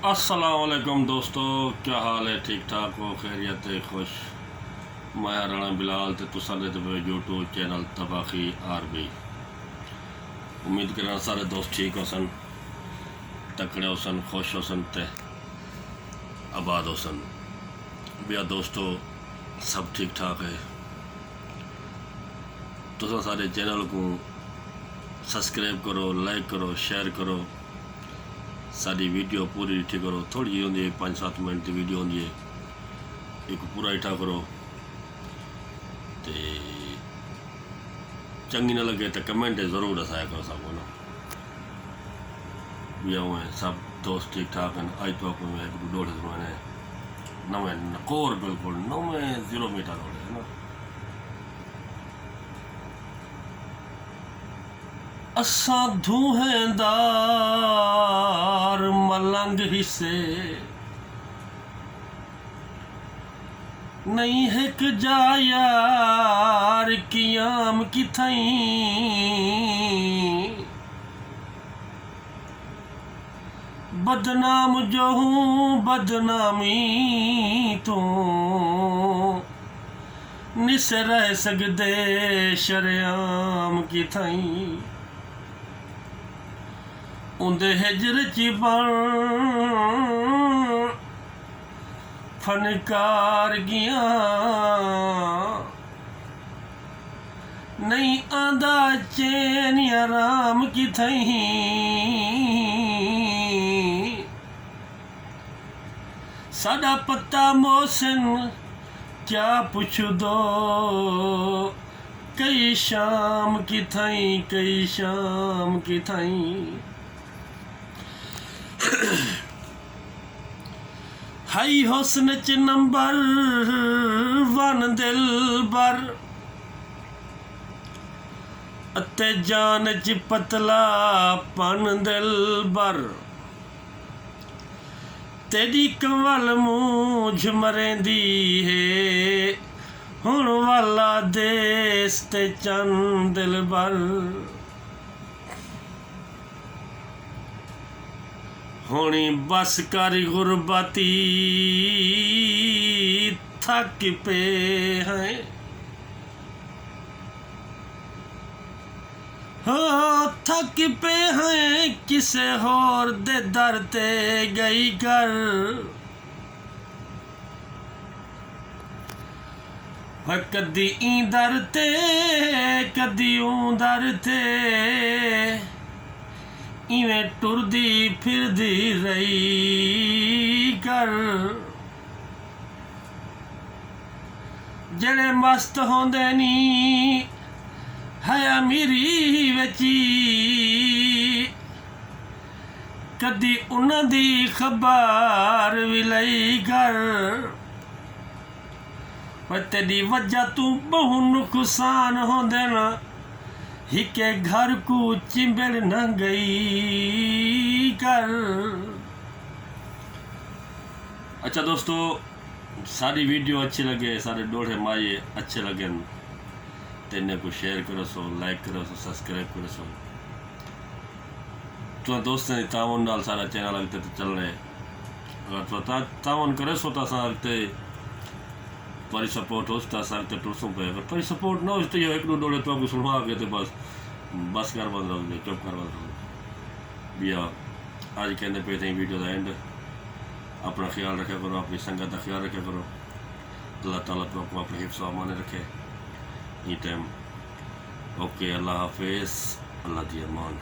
अस्सलामुअलैकुम दोस्तों, क्या हाल है? ठीक ठाक हो? खैरियत है? खुश? मैं राणा बिलाल ते तुसां दे यूट्यूब चैनल तबाखी आरबी। उम्मीद करना सारे दोस्त ठीक हो सन, तकड़े हो सन, खुश हो सन ते आबाद हो सन। भैया दोस्तों सब ठीक ठाक है। तुसां सारे चैनल को सब्सक्राइब करो, लाइक करो, शेयर करो, साड़ी वीडियो पूरी डिठी करो। थोड़ी जी होंगी 5-7 मिनट की वीडियो होंगी है, एक पूरा डिठा करो। तो चंगी ना लगे तो कमेंट जरूर दसाया करो सबको ना। भी आऊँ सब दोस्त ठीक ठाक हैं। अज तो आप एक दौड़ मैंने नवे नकोर बिल्कुल 9 मीटर दौड़े है ना। असां धूहेंदार मलंग हिस्से नहीं हिक जा यार कियाम किथई। बदनाम जो हूँ बदनामी तू निस रह सकदे शरेआम किथई। उंदे हिजर च बण फनकार गियां नहीं आंदा चैन आराम किथई। साडा पत्ता मोहसिन क्या पुछ दो कई शाम किथई, कई शाम किथई। हाई हुस्न च नंबर 1 दिल बर अते जान च पतला पन दिल बर। तेरी कंवल मूंझ मरेंदी है हुण वाला देस ते चंद दिल बर। होनी बस कर गुरबती थक पे हैं। हो थक पे हैं किसे होर दे दर ते गई कर। कदी ई दर ते कदी ऊ दर ते इवें टुरदी फिरदी रही कर। जड़े मस्त होंदे नी है अमीरी विची कदी उन्हां दी खबर भी लई कर। पर तेरी वजह तू बहु नुकसान होंदे ना हिके घर को चिंबड़ न गई कर। अच्छा दोस्तों, सारी वीडियो अच्छी लगे, सारे डोढ़े माए अच्छे लगे तो इन्हें को शेयर करो सो, लाइक करो सो, सब्सक्राइब करो सो। तो दोस्तों ने तावन नाल सारा चैनल लगते तो चल रहे। अगर तो तावन करे सो तो सकते तुम्हारी सपोर्ट हो सकते टुरसों पे। अगर तुम्हारी सपोर्ट ना हो तो ये एक दो डोले तो आपको सुनवा के तो बस कर बंद रहोगे, चुप कर बंद रहोगे। भैया आज कहते पे थे वीडियो का एंड। अपना ख्याल रखा करो, अपनी संगत का ख्याल रखा करो। अल्लाह ताला तो आपको अपने हिफ्ज़ व अमान रखे ई टाइम। ओके, अल्लाह हाफिज़, अल्लाह दी अमान।